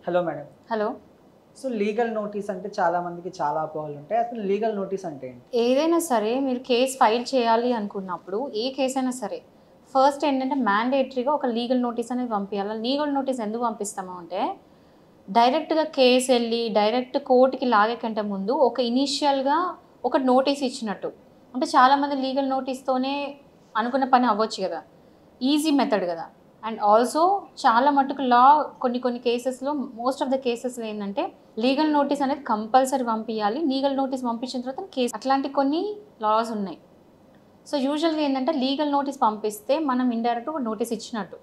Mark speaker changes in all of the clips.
Speaker 1: Hello madam.
Speaker 2: Hello.
Speaker 1: So legal notice అంటే చాలా మందికి చాలా అపోహలు ఉంటాయి. అసలు లీగల్ నోటీస్ అంటే ఏంటి?
Speaker 2: ఏదైనా సరే మీరు కేస్ ఫైల్ చేయాలి అనుకున్నప్పుడు ఏ కేస్ అయినా సరే ఫస్ట్ ఏంటంటే మ్యాండేటరీగా ఒక లీగల్ నోటీస్ అనేది పంపించాలి. లీగల్ నోటీస్ ఎందుకు పంపిస్తాము అంటే డైరెక్ట్గా కేసు వెళ్ళి డైరెక్ట్ కోర్టుకి లాగే కంటే ముందు ఒక ఇనీషియల్గా ఒక నోటీస్ ఇచ్చినట్టు. అంటే చాలామంది లీగల్ నోటీస్తోనే అనుకున్న పని అవ్వచ్చు కదా, ఈజీ మెథడ్ కదా. అండ్ ఆల్సో చాలా మటుకు లా కొన్ని కేసెస్లో మోస్ట్ ఆఫ్ ద కేసెస్లో ఏంటంటే లీగల్ నోటీస్ అనేది కంపల్సరీ పంపించాలి. లీగల్ నోటీస్ పంపించిన తర్వాత కేసు, అట్లాంటి కొన్ని లాస్ ఉన్నాయి. సో యూజువల్గా ఏంటంటే లీగల్ నోటీస్ పంపిస్తే మనం ఇండైరెక్ట్ ఒక నోటీస్ ఇచ్చినట్టు.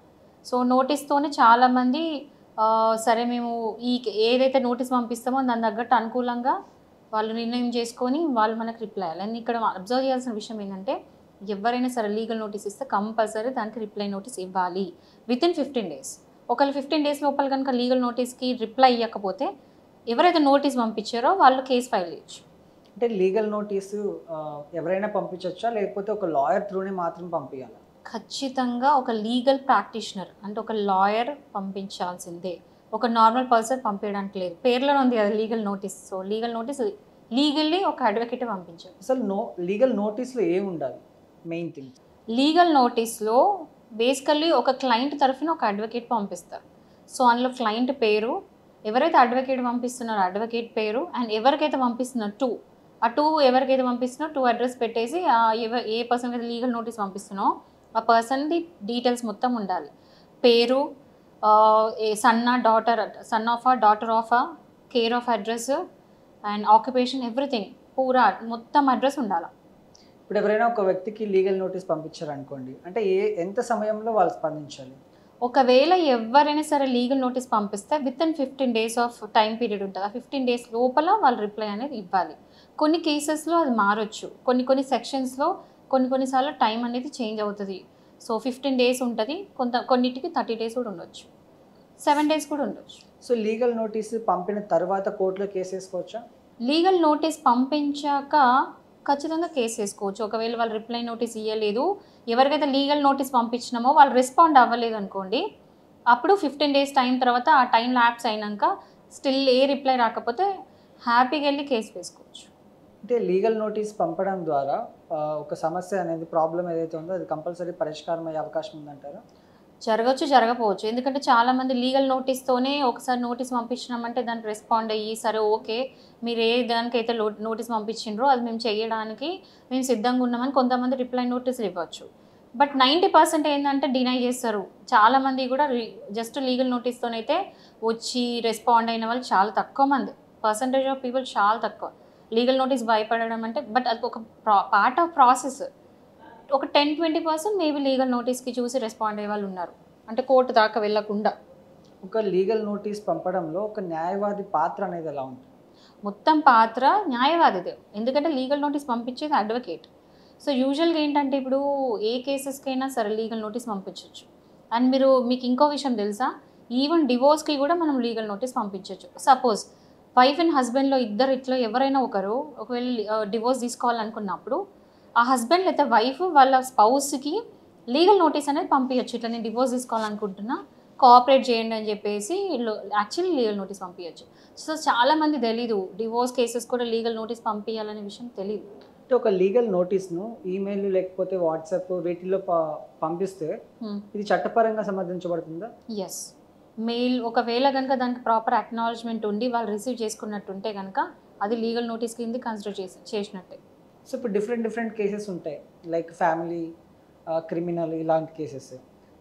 Speaker 2: సో నోటీస్తోనే చాలామంది సరే మేము ఏదైతే నోటీస్ పంపిస్తామో దాని తగ్గట్టు అనుకూలంగా వాళ్ళు నిర్ణయం చేసుకొని వాళ్ళు మనకు రిప్లై అయ్యాలి. అండ్ ఇక్కడ అబ్జర్వ్ చేయాల్సిన విషయం ఏంటంటే ఎవరైనా సరే లీగల్ నోటీస్ ఇస్తే కంపల్సరీ దానికి రిప్లై నోటీస్ ఇవ్వాలి వితిన్ 15 days. ఒకవేళ 15 days లోపల కనుక లీగల్ నోటీస్కి రిప్లై ఇవ్వకపోతే ఎవరైతే నోటీస్ పంపించారో వాళ్ళు కేసు ఫైల్ చేయొచ్చు.
Speaker 1: అంటే లీగల్ నోటీసు ఎవరైనా పంపించవచ్చా, లేకపోతే ఒక లాయర్ త్రూనే మాత్రం పంపించాలా?
Speaker 2: ఖచ్చితంగా ఒక లీగల్ ప్రాక్టీషనర్ అంటే ఒక లాయర్ పంపించాల్సిందే. ఒక నార్మల్ పర్సన్ పంపించడానికి లేదు. పేర్లోనే ఉంది కదా legal notice. So legal notice legally ఒక అడ్వకేట్ పంపించాలి.
Speaker 1: అసలు లీగల్ నోటీస్లో ఏమి ఉండాలి? మెయిన్ థింగ్
Speaker 2: లీగల్ నోటీస్లో బేసికల్లీ ఒక క్లయింట్ తరఫున ఒక అడ్వకేట్ పంపిస్తారు. సో అందులో క్లయింట్ పేరు, ఎవరైతే అడ్వకేట్ పంపిస్తున్నారో అడ్వకేట్ పేరు, అండ్ ఎవరికైతే పంపిస్తున్నారో ఎవరికైతే పంపిస్తున్నారో 2 అడ్రస్ పెట్టేసి ఏ పర్సన్కి అయితే లీగల్ నోటీస్ పంపిస్తున్నారో ఆ పర్సన్ది డీటెయిల్స్ మొత్తం ఉండాలి. పేరు, son of daughter of, care of address and occupation, everything పూరా మొత్తం అడ్రస్ ఉండాలి.
Speaker 1: ఇప్పుడు ఎవరైనా ఒక వ్యక్తికి లీగల్ నోటీస్ పంపించారనుకోండి, అంటే ఎంత సమయంలో వాళ్ళు స్పందించాలి?
Speaker 2: ఒకవేళ ఎవరైనా సరే లీగల్ నోటీస్ పంపిస్తే within 15 days of time period ఉంటుంది. ఆ 15 days లోపల వాళ్ళు రిప్లై అనేది ఇవ్వాలి. కొన్ని కేసెస్లో అది మారొచ్చు, కొన్ని సెక్షన్స్లో కొన్నిసార్లు టైం అనేది చేంజ్ అవుతుంది. సో 15 days ఉంటుంది, కొన్నిటికి 30 days కూడా ఉండొచ్చు, 7 days కూడా ఉండొచ్చు.
Speaker 1: సో లీగల్ నోటీస్ పంపిన తర్వాత కోర్టులో కేసు వేసుకోవచ్చా?
Speaker 2: లీగల్ నోటీస్ పంపించాక ఖచ్చితంగా కేసు వేసుకోవచ్చు. ఒకవేళ వాళ్ళు రిప్లై నోటీస్ ఇవ్వలేదు, ఎవరికైతే లీగల్ నోటీస్ పంపించినామో వాళ్ళు రెస్పాండ్ అవ్వలేదు అనుకోండి, అప్పుడు 15 days టైం తర్వాత ఆ టైం ల్యాప్స్ అయినాక స్టిల్ ఏ రిప్లై రాకపోతే హ్యాపీగా వెళ్ళి కేసు వేసుకోవచ్చు.
Speaker 1: అంటే లీగల్ నోటీస్ పంపడం ద్వారా ఒక సమస్య అనేది ప్రాబ్లం ఏదైతే ఉందో అది కంపల్సరీ పరిష్కారం అయ్యే అవకాశం ఉందంటారా?
Speaker 2: జరగచ్చు, జరగకపోవచ్చు. ఎందుకంటే చాలామంది లీగల్ నోటీస్తోనే ఒకసారి నోటీస్ పంపించినామంటే దానికి రెస్పాండ్ అయ్యి సరే ఓకే మీరు ఏ దానికైతే నోటీస్ పంపించిండ్రో అది మేము చేయడానికి మేము సిద్ధంగా ఉన్నామని కొంతమంది రిప్లై నోటీసులు ఇవ్వచ్చు. బట్ 90% ఏంటంటే డినై చేస్తారు. చాలామంది కూడా జస్ట్ లీగల్ నోటీస్తోనైతే వచ్చి రెస్పాండ్ అయిన వాళ్ళు చాలా తక్కువ మంది, పర్సంటేజ్ ఆఫ్ పీపుల్ చాలా తక్కువ. లీగల్ నోటీస్ భయపడడం అంటే బట్ అది ఒక పార్ట్ ఆఫ్ ప్రాసెస్. ఒక 10-20% మేబీ లీగల్ నోటీస్కి చూసి రెస్పాండ్ అయ్యే వాళ్ళు ఉన్నారు, అంటే కోర్టు దాకా వెళ్ళకుండా.
Speaker 1: ఒక లీగల్ నోటీస్ పంపడంలో ఒక న్యాయవాది పాత్ర అనేది ఎలా ఉంటుంది?
Speaker 2: మొత్తం పాత్ర న్యాయవాదిదే, ఎందుకంటే లీగల్ నోటీస్ పంపించేది అడ్వకేట్. సో యూజువల్గా ఏంటంటే ఇప్పుడు ఏ కేసెస్కైనా సరే లీగల్ నోటీస్ పంపించవచ్చు. అండ్ మీకు ఇంకో విషయం తెలుసా, ఈవెన్ డివోర్స్కి కూడా మనం లీగల్ నోటీస్ పంపించవచ్చు. సపోజ్ వైఫ్ అండ్ హస్బెండ్లో ఇట్లా ఎవరైనా ఒకవేళ డివోర్స్ తీసుకోవాలనుకున్నప్పుడు ఆ హస్బెండ్ లేదా వైఫ్ వాళ్ళ స్పౌస్కి లీగల్ నోటీస్ అనేది పంపించచ్చు. ఇట్లా నేను డివోర్స్ తీసుకోవాలనుకుంటున్నా, కోఆపరేట్ చేయండి అని చెప్పేసి యాక్చువల్లీ లీగల్ నోటీస్ పంపించచ్చు. సో చాలామంది తెలీదు డివోర్స్ కేసెస్ కూడా లీగల్ నోటీస్ పంపించాలనే విషయం తెలియదు.
Speaker 1: అంటే ఒక లీగల్ నోటీస్ను ఈమెయిల్ లేకపోతే వాట్సాప్ వీటిల్లో పంపిస్తే ఇది చట్టపరంగా సమర్థించబడుతుందా?
Speaker 2: ఎస్, మెయిల్ ఒకవేళ కనుక దానికి ప్రాపర్ అక్నాలజ్మెంట్ ఉండి వాళ్ళు రిసీవ్ చేసుకున్నట్టుంటే కనుక అది లీగల్ నోటీస్ కింద కన్సిడర్ చేసినట్టే.
Speaker 1: సో ఇప్పుడు డిఫరెంట్ కేసెస్ ఉంటాయి, లైక్ ఫ్యామిలీ, క్రిమినల్, ఇలాంటి కేసెస్.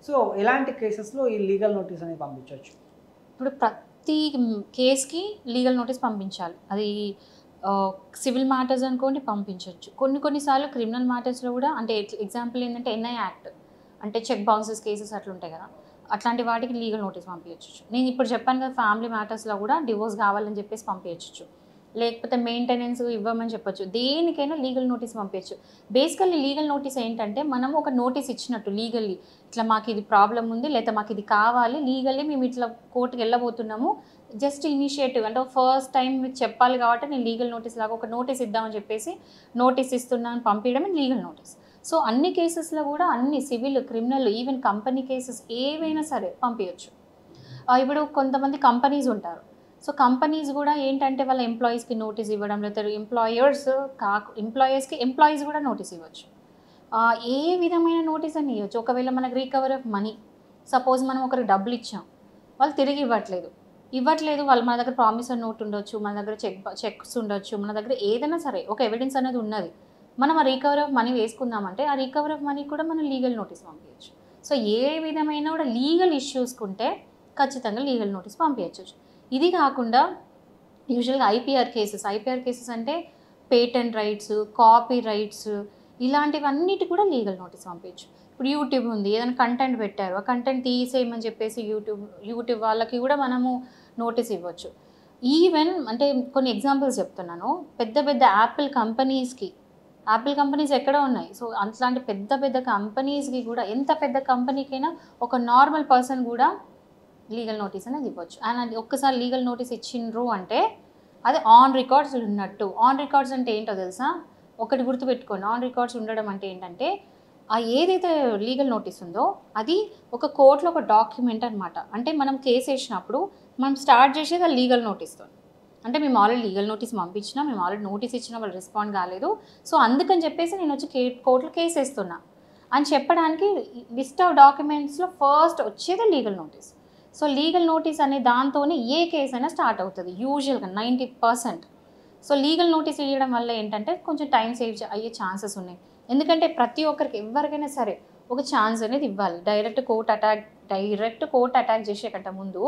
Speaker 1: సో ఇలాంటి కేసెస్లో ఈ లీగల్ నోటీస్ అనేది పంపించవచ్చు.
Speaker 2: ఇప్పుడు ప్రతి కేసుకి లీగల్ నోటీస్ పంపించాలి. అది సివిల్ మ్యాటర్స్ అనుకోండి పంపించవచ్చు. కొన్నిసార్లు క్రిమినల్ మ్యాటర్స్లో కూడా, అంటే ఎగ్జాంపుల్ ఏంటంటే NI యాక్ట్ అంటే చెక్ బౌన్సెస్ కేసెస్ అట్లా ఉంటాయి కదా, అట్లాంటి వాటికి లీగల్ నోటీస్ పంపించవచ్చు. నేను ఇప్పుడు చెప్పాను కదా ఫ్యామిలీ మ్యాటర్స్లో కూడా డివోర్స్ కావాలని చెప్పేసి పంపించవచ్చు, లేకపోతే మెయింటెనెన్స్ ఇవ్వమని చెప్పొచ్చు. దేనికైనా లీగల్ నోటీస్ పంపించచ్చు. బేసికల్లీ లీగల్ నోటీస్ ఏంటంటే మనం ఒక నోటీస్ ఇచ్చినట్టు లీగల్లీ, ఇట్లా మాకు ఇది ప్రాబ్లం ఉంది లేదా మాకు ఇది కావాలి, లీగల్లీ మేము ఇట్లా కోర్టుకి వెళ్ళబోతున్నాము, జస్ట్ ఇనిషియేటివ్ అంటే ఫస్ట్ టైం మీకు చెప్పాలి కాబట్టి నేను లీగల్ నోటీస్ లాగా ఒక నోటీస్ ఇద్దామని చెప్పేసి నోటీస్ ఇస్తున్నాను పంపించడమే లీగల్ నోటీస్. సో అన్ని కేసెస్లో కూడా అన్ని civil, criminal, even company cases ఏవైనా సరే పంపించచ్చు. ఇప్పుడు కొంతమంది కంపెనీస్ ఉంటారు. సో కంపెనీస్ కూడా ఏంటంటే వాళ్ళ ఎంప్లాయీస్కి నోటీస్ ఇవ్వడం, లేదా ఎంప్లాయీస్ కూడా నోటీస్ ఇవ్వచ్చు. ఏ విధమైన నోటీస్ అని ఇవ్వచ్చు. ఒకవేళ మనకు రికవరీ ఆఫ్ మనీ, సపోజ్ మనం ఒకరికి డబ్బులు ఇచ్చాం, వాళ్ళు తిరిగి ఇవ్వట్లేదు వాళ్ళు మన దగ్గర ప్రామిసర్ నోట్ ఉండొచ్చు, మన దగ్గర చెక్స్ ఉండొచ్చు, మన దగ్గర ఏదైనా సరే ఒక ఎవిడెన్స్ అనేది ఉన్నది, మనం ఆ రికవరీ ఆఫ్ మనీ వేసుకుందామంటే ఆ రికవరీ ఆఫ్ మనీ కూడా మనం లీగల్ నోటీస్ పంపించవచ్చు. సో ఏ విధమైన కూడా లీగల్ ఇష్యూస్కి ఉంటే ఖచ్చితంగా లీగల్ నోటీస్ పంపించవచ్చు. ఇది కాకుండా యూజువల్గా ఐపీఆర్ కేసెస్ అంటే పేటెంట్ రైట్స్, కాపీ రైట్స్, ఇలాంటివన్నిటి కూడా లీగల్ నోటీస్ పంపించవచ్చు. ఇప్పుడు యూట్యూబ్ ఉంది, ఏదైనా కంటెంట్ పెట్టారు, ఆ కంటెంట్ తీసేయమని చెప్పేసి యూట్యూబ్ వాళ్ళకి కూడా మనము నోటీస్ ఇవ్వచ్చు. ఈవెన్ అంటే కొన్ని ఎగ్జాంపుల్స్ చెప్తున్నాను. పెద్ద యాపిల్ కంపెనీస్ ఎక్కడ ఉన్నాయి. సో అట్లాంటి పెద్ద కంపెనీస్కి కూడా, ఎంత పెద్ద కంపెనీకైనా ఒక నార్మల్ పర్సన్ కూడా లీగల్ నోటీస్ అనేది ఇవ్వచ్చు. అండ్ అది ఒక్కసారి లీగల్ నోటీస్ ఇచ్చిండ్రు అంటే అది ఆన్ రికార్డ్స్ ఉన్నట్టు. ఆన్ రికార్డ్స్ అంటే ఏంటో తెలుసా? ఒకటి గుర్తుపెట్టుకోండి, ఆన్ రికార్డ్స్ ఉండడం అంటే ఏంటంటే ఏదైతే లీగల్ నోటీస్ ఉందో అది ఒక కోర్టులో ఒక డాక్యుమెంట్ అనమాట. అంటే మనం కేసు వేసినప్పుడు మనం స్టార్ట్ చేసేది ఆ లీగల్ నోటీస్తో. అంటే మేము ఆల్రెడీ లీగల్ నోటీస్ పంపించినా, మేము ఆల్రెడీ నోటీస్ ఇచ్చినా, వాళ్ళు రెస్పాండ్ కాలేదు, సో అందుకని చెప్పేసి నేను వచ్చి కోర్టులో కేసు వేస్తున్నా అని చెప్పడానికి లిస్ట్ ఆఫ్ డాక్యుమెంట్స్లో ఫస్ట్ వచ్చేది legal notice. So legal notice అనే దాంతోనే ఏ కేసు అయినా స్టార్ట్ అవుతుంది యూజువల్గా 90%. సో లీగల్ నోటీస్ ఇవ్వడం వల్ల ఏంటంటే కొంచెం టైం సేవ్ అయ్యే ఛాన్సెస్ ఉన్నాయి. ఎందుకంటే ప్రతి ఒక్కరికి ఎవరికైనా సరే ఒక ఛాన్స్ అనేది ఇవ్వాలి. డైరెక్ట్ కోర్ట్ అటాక్ చేసే కంటే ముందు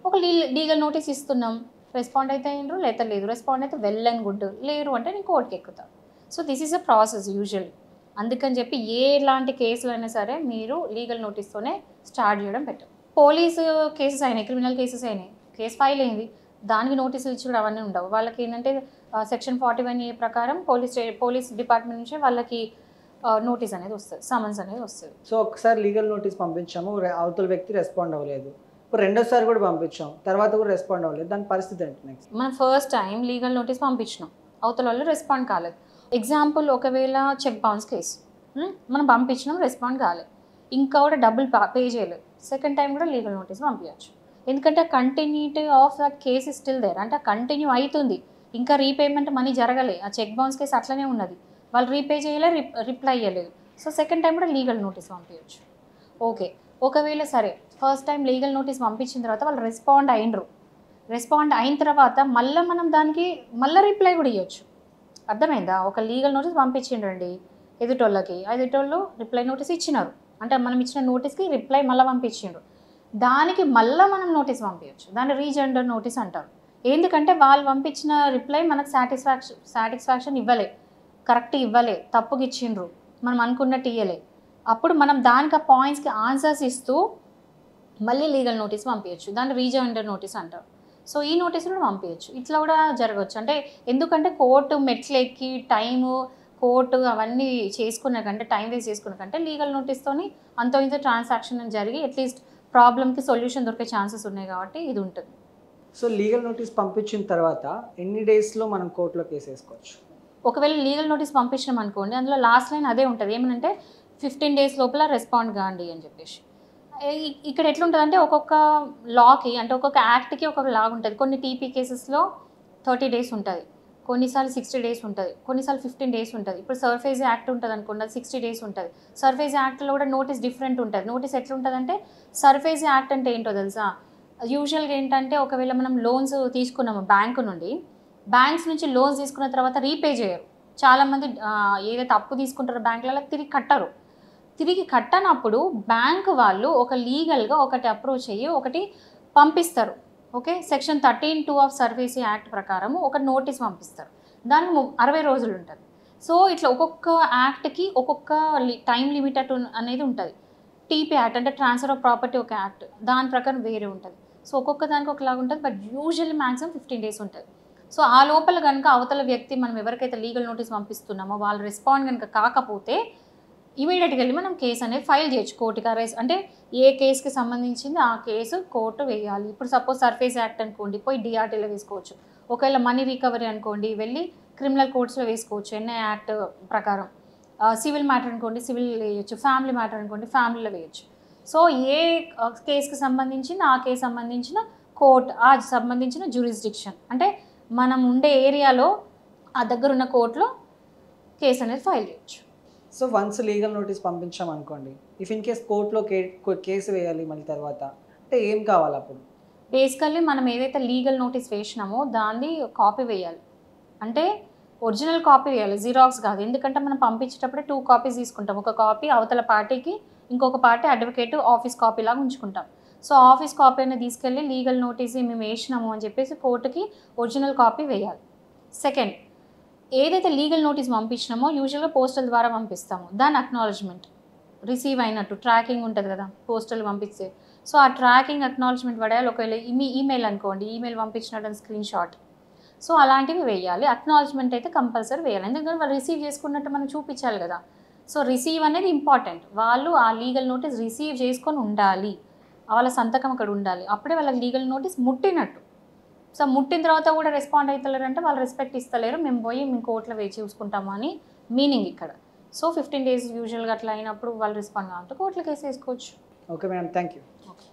Speaker 2: ఒక లీగల్ నోటీస్ ఇస్తున్నాం, రెస్పాండ్ అయితే అయినరు, లేదా లేదు, రెస్పాండ్ అయితే వెల్ అండ్ గుడ్, లేరు అంటే నేను కోర్టుకి ఎక్కుతాను. So this is a process usually. అందుకని చెప్పి ఎలాంటి కేసులు అయినా సరే మీరు లీగల్ నోటీస్తోనే స్టార్ట్ చేయడం బెటర్. పోలీసు కేసెస్ అయినాయి, క్రిమినల్ కేసెస్ అయినాయి, కేసు ఫైల్ అయింది, దానికి నోటీసులు ఇచ్చి అవన్నీ ఉండవు. వాళ్ళకి ఏంటంటే సెక్షన్ 41A ప్రకారం పోలీస్ డిపార్ట్మెంట్ నుంచి వాళ్ళకి నోటీస్ అనేది వస్తుంది, సమన్స్ అనేది వస్తుంది.
Speaker 1: సో ఒకసారి లీగల్ నోటీస్ పంపించాము, అవతల వ్యక్తి రెస్పాండ్ అవ్వలేదు, ఇప్పుడు రెండోసారి కూడా పంపించాం, తర్వాత కూడా రెస్పాండ్ అవ్వలేదు, దాని పరిస్థితి ఏంటి నెక్స్ట్?
Speaker 2: మనం ఫస్ట్ టైం లీగల్ నోటీస్ పంపించినాం, అవతల వాళ్ళు రెస్పాండ్ కాలేదు. ఎగ్జాంపుల్ ఒకవేళ చెక్ బౌన్స్ కేసు మనం పంపించినాం, రెస్పాండ్ కాలేదు, ఇంకా కూడా డబ్బులు పే చేయలేదు, సెకండ్ టైం కూడా లీగల్ నోటీస్ పంపించవచ్చు. ఎందుకంటే continuity of that case is still there, అంటే కంటిన్యూ అవుతుంది, ఇంకా రీపేమెంట్ మనీ జరగలే. ఆ చెక్ బౌన్స్ కేసు అట్లనే ఉన్నది, వాళ్ళు రీపే చేయలేదు, రిప్లై ఇవ్వలేదు, సో సెకండ్ టైం కూడా లీగల్ నోటీస్ పంపించవచ్చు. ఓకే, ఒకవేళ సరే ఫస్ట్ టైం లీగల్ నోటీస్ పంపించిన తర్వాత వాళ్ళు రెస్పాండ్ అయిన తర్వాత మళ్ళీ మనం దానికి మళ్ళీ రిప్లై కూడా ఇవ్వచ్చు. అర్థమైందా? ఒక లీగల్ నోటీస్ పంపించిండ్రండి ఎదుటోళ్ళు రిప్లై నోటీస్ ఇచ్చినారు, అంటే మనం ఇచ్చిన నోటీస్కి రిప్లై మళ్ళీ పంపించిండ్రు, దానికి మళ్ళీ మనం నోటీస్ పంపించవచ్చు. దాన్ని రీజెండర్ నోటీస్ అంటారు. ఎందుకంటే వాళ్ళు పంపించిన రిప్లై మనకు సాటిస్ఫాక్షన్ ఇవ్వలే, కరెక్ట్ ఇవ్వలే, తప్పుగా ఇచ్చిండ్రు, మనం అనుకున్నట్టు ఇవ్వలే, అప్పుడు మనం దానికి ఆ పాయింట్స్కి ఆన్సర్స్ ఇస్తూ మళ్ళీ లీగల్ నోటీస్ పంపించవచ్చు. దాన్ని రీజెండర్ నోటీస్ అంటారు. సో ఈ నోటీస్ కూడా పంపించవచ్చు. ఇట్లా కూడా జరగవచ్చు. అంటే ఎందుకంటే కోర్టు మెట్లు ఎక్కి కోర్టు అవన్నీ చేసుకున్న కంటే, టైం వేస్ట్ చేసుకున్న కంటే లీగల్ నోటీస్తోని అంతో ఇంత ట్రాన్సాక్షన్ జరిగి అట్లీస్ట్ ప్రాబ్లమ్కి సొల్యూషన్ దొరికే ఛాన్సెస్ ఉన్నాయి కాబట్టి ఇది ఉంటుంది.
Speaker 1: సో లీగల్ నోటీస్ పంపించిన తర్వాత ఎన్ని డేస్లో మనం కోర్టులో కేసు వేసుకోవచ్చు?
Speaker 2: ఒకవేళ లీగల్ నోటీస్ పంపించినాం అనుకోండి, అందులో లాస్ట్ లైన్ అదే ఉంటుంది, ఏమనంటే 15 days లోపల రెస్పాండ్ కాండి అని చెప్పేసి. ఇక్కడ ఎట్లుంటుందంటే ఒక్కొక్క లాకి, అంటే ఒక్కొక్క యాక్ట్కి ఒక్కొక్క లాగ్ ఉంటుంది. కొన్ని టీపీ కేసెస్లో 30 days ఉంటుంది, కొన్నిసార్లు 60 days ఉంటుంది, కొన్నిసార్లు 15 days ఉంటుంది. ఇప్పుడు సర్ఫేస్ యాక్ట్ ఉంటుంది అనుకోండి, అది 60 days ఉంటుంది. సర్ఫేస్ యాక్ట్లో కూడా నోటీస్ డిఫరెంట్ ఉంటుంది. నోటీస్ ఎట్లుంటుందంటే, సర్ఫేస్ యాక్ట్ అంటే ఏంటో తెలుసా? యూజువల్గా ఏంటంటే ఒకవేళ మనం లోన్స్ తీసుకున్నాము బ్యాంక్స్ నుంచి లోన్స్ తీసుకున్న తర్వాత రీపే చేయరు చాలామంది. ఏదైతే అప్పు తీసుకుంటారో బ్యాంకులలో తిరిగి కట్టనప్పుడు బ్యాంక్ వాళ్ళు ఒక లీగల్గా ఒకటి అప్రోచ్ అయ్యి ఒకటి పంపిస్తారు. Okay, section 13(2) of service act ప్రకారం ఒక నోటీస్ పంపిస్తారు, దానికి 60 రోజులు ఉంటుంది. సో ఇట్లా ఒక్కొక్క యాక్ట్కి ఒక్కొక్క టైం లిమిట్ అనేది ఉంటుంది. టీపీ యాక్ట్ అంటే ట్రాన్స్ఫర్ ఆఫ్ ప్రాపర్టీ ఒక యాక్ట్, దాని ప్రకారం వేరే ఉంటుంది. సో ఒక్కొక్క దానికి ఒకలాగా ఉంటుంది, బట్ యూజువల్లీ మ్యాక్సిమం 15 days ఉంటుంది. సో ఆ లోపల కనుక అవతల వ్యక్తి మనం ఎవరికైతే లీగల్ నోటీస్ పంపిస్తున్నామో వాళ్ళు రెస్పాండ్ కనుక కాకపోతే ఇమీడియట్గా వెళ్ళి మనం కేసు అనేది ఫైల్ చేయొచ్చు కోర్టుకి. అంటే ఏ కేసుకి సంబంధించింది ఆ కేసు కోర్టు వేయాలి. ఇప్పుడు సపోజ్ సర్ఫేస్ యాక్ట్ అనుకోండి, పోయి డిఆర్టీలో వేసుకోవచ్చు. ఒకవేళ మనీ రికవరీ అనుకోండి, వెళ్ళి క్రిమినల్ కోర్ట్స్లో వేసుకోవచ్చు ఎన్ఐ యాక్ట్ ప్రకారం. సివిల్ మ్యాటర్ అనుకోండి, సివిల్ వేయచ్చు. ఫ్యామిలీ మ్యాటర్ అనుకోండి, ఫ్యామిలీలో వేయచ్చు. సో ఏ కేసుకి సంబంధించిన ఆ కేసు సంబంధించిన కోర్ట్ ఆ సంబంధించిన జ్యూరిస్డిక్షన్ అంటే మనం ఉండే ఏరియాలో ఆ దగ్గర ఉన్న కోర్టులో కేసు అనేది ఫైల్ చేయొచ్చు.
Speaker 1: సో వన్స్ లీగల్ నోటీస్ పంపించాం అనుకోండి, ఇఫ్ ఇన్ కేస్ కోర్టులో కేసు వేయాలి మళ్ళీ తర్వాత అంటే ఏం కావాలి అప్పుడు?
Speaker 2: బేసికల్లీ మనం ఏదైతే లీగల్ నోటీస్ వేసినామో దాన్ని కాపీ వేయాలి. అంటే ఒరిజినల్ కాపీ వేయాలి, జిరాక్స్ కాదు. ఎందుకంటే మనం పంపించేటప్పుడే 2 కాపీస్ తీసుకుంటాం. ఒక కాపీ అవతల పార్టీకి, ఇంకొక పార్టీ అడ్వకేట్ ఆఫీస్ కాపీ లాగా ఉంచుకుంటాం. సో ఆఫీస్ కాపీ అనేది తీసుకెళ్ళి లీగల్ నోటీస్ మేము వేసినాము అని చెప్పేసి కోర్టుకి ఒరిజినల్ కాపీ వేయాలి. సెకండ్, ఏదైతే లీగల్ నోటీస్ పంపించినామో యూజువల్గా పోస్టల్ ద్వారా పంపిస్తాము. దాని అక్నాలజ్మెంట్ రిసీవ్ అయినట్టు ట్రాకింగ్ ఉంటుంది కదా పోస్టల్ పంపిస్తే. సో ఆ ట్రాకింగ్ అక్నాలజ్మెంట్ పడేయాలి. ఒకవేళ ఈమెయిల్ అనుకోండి, ఈమెయిల్ పంపించినట్టు స్క్రీన్ షాట్, సో అలాంటివి వేయాలి. అక్నాలజ్మెంట్ అయితే కంపల్సరీ వేయాలి. ఎందుకంటే వాళ్ళు రిసీవ్ చేసుకున్నట్టు మనం చూపించాలి కదా. సో రిసీవ్ అనేది ఇంపార్టెంట్. వాళ్ళు ఆ లీగల్ నోటీస్ రిసీవ్ చేసుకొని ఉండాలి, వాళ్ళ సంతకం అక్కడ ఉండాలి. అప్పుడే వాళ్ళకి లీగల్ నోటీస్ ముట్టినట్టు. సో ముట్టిన తర్వాత కూడా రెస్పాండ్ అవుతలేరు అంటే వాళ్ళు రెస్పెక్ట్ ఇస్తలేరు, మేము పోయి మేము కోర్టులో వేచి చూసుకుంటాము అని మీనింగ్ ఇక్కడ. సో 15 days యూజువల్గా అట్లా అయినప్పుడు వాళ్ళు రెస్పాండ్ కావాలంటే కోర్టులో కేసు వేసుకోవచ్చు.
Speaker 1: Okay madam, thank you.
Speaker 2: Okay.